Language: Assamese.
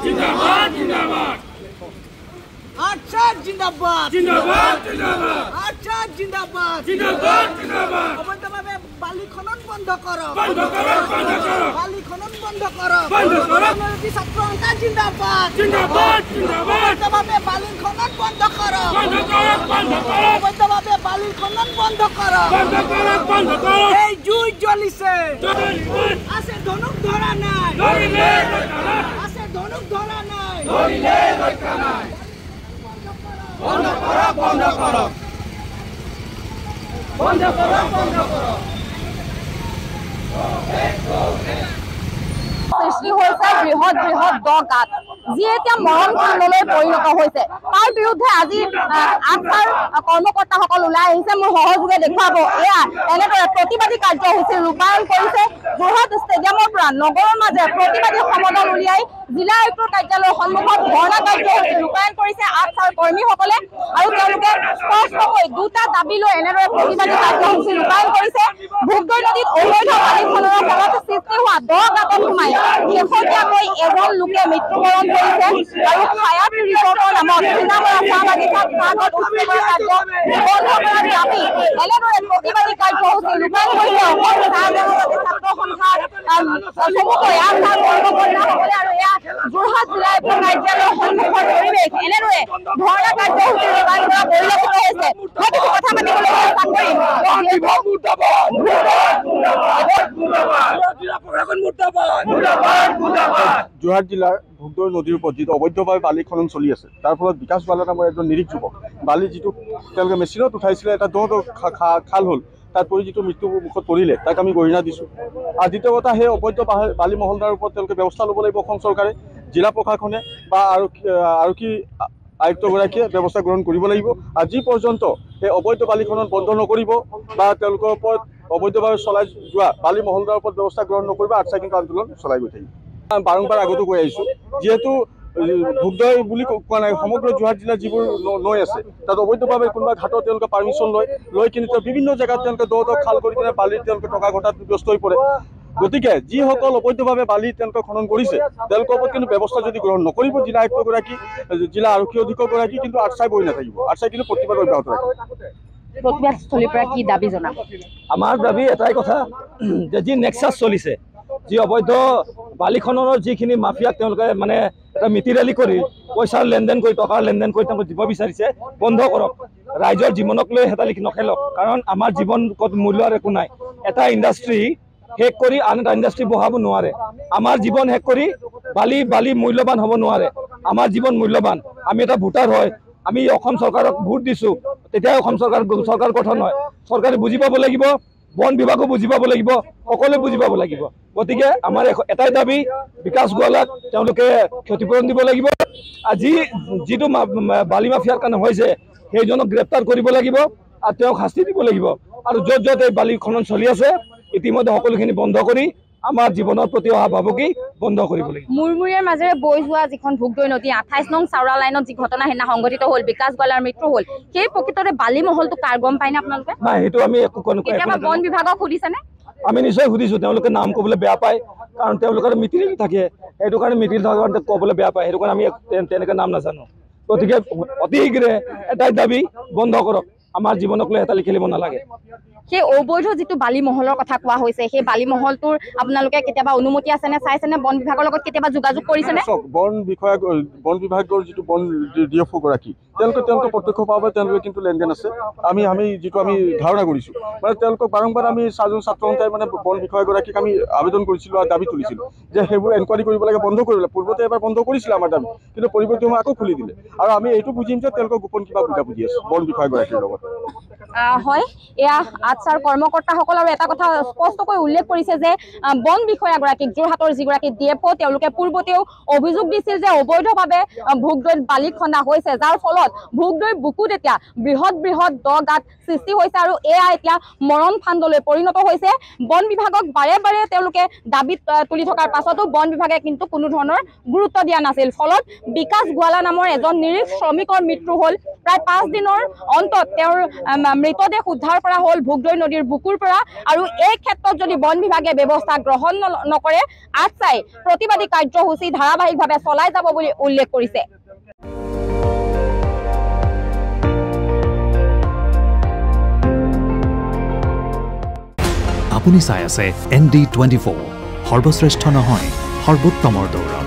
जिंदाबाद जिंदाबाद अच्छा जिंदाबाद जिंदाबाद जिंदाबाद अच्छा जिंदाबाद जिंदाबाद जिंदाबाद অবৈধভাবে বালি খনন বন্ধ করো বন্ধ করো বন্ধ করো বালি খনন বন্ধ করো বন্ধ করো রাজনৈতিক ছাত্র সংস্থা জিন্দাবাদ जिंदाबाद जिंदाबाद অবৈধভাবে বালি খনন বন্ধ করো বন্ধ করো বন্ধ করো অবৈধভাবে বালি খনন বন্ধ করো বন্ধ করো বন্ধ করো এই জুই জ্বলিছে ধরিলে আছে ধনুক ধরা নাই ধরিলে রক্ষা নাই আছে ধনুক ধরা নাই ধরিলে রক্ষা নাই বন্ধ করো বন্ধ করো বন্ধ করো বন্ধ করো সৃষ্টি হৈছে বৃহৎ বৃহৎ দ গাঁত যি এতিয়া মৰণ কাণ্ডলৈ পৰিণত হৈছে তাৰ বিৰুদ্ধে আজি আস্থাৰ কৰ্মকৰ্তাসকল ওলাই আহিছে মোৰ সহযোগে দেখুৱাব এয়া এনেদৰে প্ৰতিবাদী কাৰ্যসূচী ৰূপায়ণ কৰিছে যোৰহাট ষ্টেডিয়ামৰ পৰা নগৰৰ মাজে প্ৰতিবাদী সমদল উলিয়াই জিলা আয়ুক্তৰ কাৰ্যালয়ৰ সন্মুখত ধৰ্ণা কাৰ্যসূচী ৰূপায়ণ কৰিছে আস্থাৰ কৰ্মীসকলে আৰু তেওঁলোকে স্পষ্টকৈ দুটা দাবী লৈ এনেদৰে প্ৰতিবাদী কাৰ্যসূচী ৰূপায়ণ কৰিছে ভোগদৈ নদীত অবৈধ বালি খননৰ ফলত সৃষ্টি হোৱা দ গাঁতত সোমাই শেহতীয়াকৈ এজন লোকে মৃত্যুবৰণ কৰিছে আৰু হায়াত ৰিপৰ্টৰ নামত তৃণমূল চাহ বাগিচাত চাহগত উৎসৱৰ কাৰ্য বন্ধ কৰাৰ দাবী এনেদৰে প্ৰতিবাদী কাৰ্যসূচী ৰূপায়ণ কৰিছে অসম চাহ জনজাতি ছাত্ৰ সন্থাৰ চমুকৈ আস্থাৰ কৰ্মকৰ্তাসকলে আৰু এয়া যোৰহাট জিলা আয়ুক্তৰ কাৰ্যালয়ৰ সন্মুখৰ পৰিৱেশ এনেদৰে ধৰ্ণা কাৰ্যসূচী ৰূপায়ণ কৰা পৰিলক্ষিত হৈছে মই কিছু কথা পাতিবলৈ চেষ্টা কৰিম যোৰহাট জিলাৰ ভোগদৈ নদীৰ ওপৰত যিটো অবৈধভাৱে বালি খনন চলি আছে তাৰ ফলত বিকাশ বালা নামৰ এজন নিৰীহ যুৱক বালি যিটো তেওঁলোকে মেচিনত উঠাইছিলে এটা দ খাল হ'ল তাত পৰি যিটো মৃত্যু মুখত পৰিলে তাক আমি গৰিহণা দিছোঁ আৰু দ্বিতীয় কথা সেই অবৈধ বালি মহলদাৰৰ ওপৰত তেওঁলোকে ব্যৱস্থা ল'ব লাগিব অসম চৰকাৰে জিলা প্ৰশাসনে বা আৰক্ষী আয়ুক্তগৰাকীয়ে ব্যৱস্থা গ্ৰহণ কৰিব লাগিব আজি পৰ্যন্ত সেই অবৈধ বালি খনন বন্ধ নকৰিব বা তেওঁলোকৰ ওপৰত অবৈধভাৱে চলাই যোৱা বালি মহলদাৰৰ ওপৰত ব্যৱস্থা গ্ৰহণ নকৰিব আচ্ছা কিন্তু আন্দোলন চলাই গৈ থাকিব বাৰম্বাৰ আগতো কৈ আহিছোঁ যিহেতু ভোগদৈ বুলি কোৱা নাই সমগ্ৰ যোৰহাট জিলাৰ যিবোৰ নৈ আছে তাত অবৈধভাৱে কোনোবা ঘাটত তেওঁলোকে পাৰ্মিশ্যন লৈ কিনে বিভিন্ন জেগাত তেওঁলোকে দ খাল কৰি কিনে বালিত তেওঁলোকে টকা ঘটাত ব্যস্ত হৈ পৰে গতিকে যিসকল অবৈধভাৱে বালি তেওঁলোকে খনন কৰিছে তেওঁলোকৰ ওপৰত কিন্তু ব্যৱস্থা যদি গ্ৰহণ নকৰিব জিলা আয়ুক্তগৰাকী জিলা আৰক্ষী অধীক্ষকগৰাকী কিন্তু আচ্ছাই বহি নাথাকিব আচ্ছাই কিন্তু প্ৰতিবাদ অব্যাহত ৰাখিব প্ৰতিবাদস্থলীৰ পৰা কি দাবী জনাব আমাৰ দাবী এটাই কথা যে যি নেক্সাছ চলিছে যি অবৈধ বালি খননৰ যিখিনি মাফিয়াক তেওঁলোকে মানে এটা মিতিৰালি কৰি পইচাৰ লেনদেন কৰি টকাৰ লেনদেন কৰি তেওঁলোকে দিব বিচাৰিছে বন্ধ কৰক ৰাইজৰ জীৱনক লৈ হেতালি নখেলক কাৰণ আমাৰ জীৱন মূল্যৰ একো নাই এটা ইণ্ডাষ্ট্ৰী শেষ কৰি আন এটা ইণ্ডাষ্ট্ৰী বহাব নোৱাৰে আমাৰ জীৱন শেষ কৰি বালি মূল্যৱান হ'ব নোৱাৰে আমাৰ জীৱন মূল্যৱান আমি এটা ভোটাৰ হয় আমি অসম চৰকাৰক ভোট দিছোঁ তেতিয়া অসম চৰকাৰ গঠন হয় চৰকাৰে বুজি পাব লাগিব বন বিভাগো বুজি পাব লাগিব সকলোৱে বুজি পাব লাগিব গতিকে আমাৰ এটাই দাবী বিকাশ গোৱালাক তেওঁলোকে ক্ষতিপূৰণ দিব লাগিব আজি যিটো বালি মাফিয়াৰ কাৰণে হৈছে সেইজনক গ্ৰেপ্তাৰ কৰিব লাগিব আৰু তেওঁক শাস্তি দিব লাগিব আৰু য'ত য'ত এই বালি খনন চলি আছে ইতিমধ্যে সকলোখিনি বন্ধ কৰি আমাৰ জীৱনৰ প্ৰতি অহা ভাবুকি বন্ধ কৰিব লাগিব মুৰমুৰীয়াৰ মাজেৰে বৈ যোৱা যিখন ভোগদৈ নদী 28 নং চাউৰা লাইনত যি ঘটনা সেইদিনা সংঘটিত হ'ল বিকাশ গোৱালাৰ মৃত্যু হ'ল সেই প্ৰকৃততে বালি মহলটো কাৰ গম পায়নে আপোনালোকে নাই সেইটো আমি একো কেতিয়াবা বন বিভাগক সুধিছেনে আমি নিশ্চয় সুধিছোঁ তেওঁলোকে নাম ক'বলৈ বেয়া পায় কাৰণ তেওঁলোকৰ মিতিৰি থাকে সেইটো কাৰণে মিতিৰি থকাতে ক'বলৈ বেয়া পায় সেইটো কাৰণে আমি তেনেকৈ নাম নাজানো গতিকে অতি শীঘ্ৰে এটাই দাবী বন্ধ কৰক আমাৰ জীৱনক লৈ হেতালি খেলিব নালাগে সেই অবৈধ যিটো বালি মহলৰ কথা কোৱা হৈছে সেই বালি মহলটোৰ আপোনালোকে কেতিয়াবা অনুমতি আছেনে চাইছেনে বন বিভাগৰ লগত কেতিয়াবা যোগাযোগ কৰিছেনে বন বিভাগৰ যিটো বন ডিএফঅ গৰাকী তেওঁলোকে প্ৰত্যক্ষভাৱে তেওঁলোকে কিন্তু লেনদেন আছে আমি যিটো আমি ধাৰণা কৰিছোঁ মানে তেওঁলোকক বাৰম্বাৰ আমি ছাত্ৰ সন্থাই মানে বন বিষয়াগৰাকীক আমি আবেদন কৰিছিলোঁ আৰু দাবী তুলিছিলোঁ যে সেইবোৰ এনকুৱাৰী কৰিব লাগে বন্ধ কৰিব লাগে পূৰ্বতে এবাৰ বন্ধ কৰিছিলে আমাৰ দাবী কিন্তু পৰিৱৰ্তন আকৌ খুলি দিলে আৰু আমি এইটো বুজিম যে তেওঁলোকৰ গোপন কিবা বুজাবুজি আছে বন বিষয়াগৰাকীৰ লগত হয় এয়া আচ্ছাৰ কৰ্মকৰ্তাসকল আৰু এটা কথা স্পষ্টকৈ উল্লেখ কৰিছে যে বন বিষয়াগৰাকীক যোৰহাটৰ যিগৰাকী ডিএফঅ তেওঁলোকে পূৰ্বতেও অভিযোগ দিছিল যে অবৈধভাৱে ভোগদৈত বালি খন্দা হৈছে যাৰ ফলত ভোগদৈ বুকুত এতিয়া বৃহৎ দ গাঁত সৃষ্টি হৈছে আৰু এয়া এতিয়া মৰণ ফান্দলৈ পৰিণত হৈছে বন বিভাগক বাৰে বাৰে তেওঁলোকে দাবী তুলি থকাৰ পাছতো বন বিভাগে কিন্তু কোনো ধৰণৰ গুৰুত্ব দিয়া নাছিল ফলত বিকাশ গোৱালা নামৰ এজন নিৰীহ শ্ৰমিকৰ মৃত্যু হ'ল প্ৰায় 5 দিনৰ অন্তত তেওঁৰ মৃতদেহ উদ্ধাৰ কৰা হ'ল ভোগদৈ নদীৰ বুকুৰ পৰা আৰু এই ক্ষেত্ৰত যদি বন বিভাগে ব্যৱস্থা গ্ৰহণ নকৰে আজচাই প্ৰতিবাদী কাৰ্যসূচী ধাৰাবাহিকভাৱে চলাই যাব বুলি উল্লেখ কৰিছে আপুনি চাই আছে ND24 সৰ্বশ্ৰেষ্ঠ নহয় সৰ্বোত্তমৰ দৌৰ